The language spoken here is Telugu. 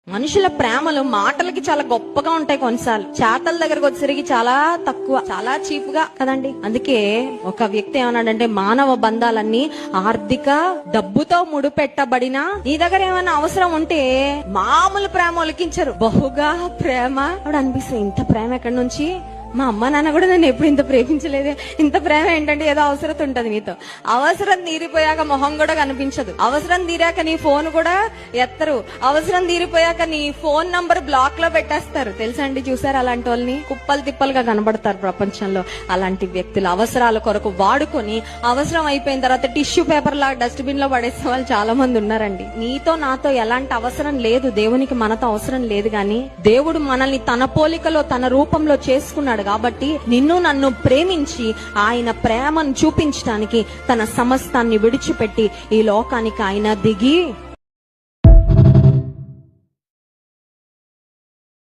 మనుషుల ప్రేమలు మాటలకి చాలా గొప్పగా ఉంటాయి, కొన్నిసార్లు చేతల దగ్గరకు వచ్చేసరికి చాలా తక్కువ, చాలా చీప్ గా కదండి. అందుకే ఒక వ్యక్తి ఏమన్నాడంటే, మానవ బంధాలన్నీ ఆర్థిక డబ్బుతో ముడిపెట్టబడినా నీ దగ్గర ఏమైనా అవసరం ఉంటే మామూలు ప్రేమ ఒలికించరు, బహుగా ప్రేమ. అప్పుడు అనిపిస్తుంది, ఇంత ప్రేమ ఎక్కడి నుంచి? మా అమ్మ నాన్న కూడా నన్ను ఎప్పుడు ఇంత ప్రేమించలేదే. ఇంత ప్రేమ ఏంటంటే, ఏదో అవసరం ఉంటది నీతో. అవసరం తీరిపోయాక మొహం కూడా కనిపించదు. అవసరం తీరాక నీ ఫోన్ కూడా ఎత్తరు. అవసరం తీరిపోయాక నీ ఫోన్ నంబర్ బ్లాక్ లో పెట్టేస్తారు. తెలుసా అండి, చూసారు అలాంటి వాళ్ళని? కుప్పలు తిప్పలుగా కనబడతారు ప్రపంచంలో. అలాంటి వ్యక్తులు అవసరాల కొరకు వాడుకొని అవసరం అయిపోయిన తర్వాత టిష్యూ పేపర్ లాగా డస్ట్బిన్ లో పడేసే వాళ్ళు చాలా మంది ఉన్నారండి. నీతో నాతో ఎలాంటి అవసరం లేదు, దేవునికి మనతో అవసరం లేదు. గాని దేవుడు మనల్ని తన పోలికలో తన రూపంలో చేసుకున్నాడు కాబట్టి నిన్ను నన్ను ప్రేమించి ఆయన ప్రేమను చూపించడానికి తన సమస్తాన్ని విడిచిపెట్టి ఈ లోకానికి ఆయన దిగి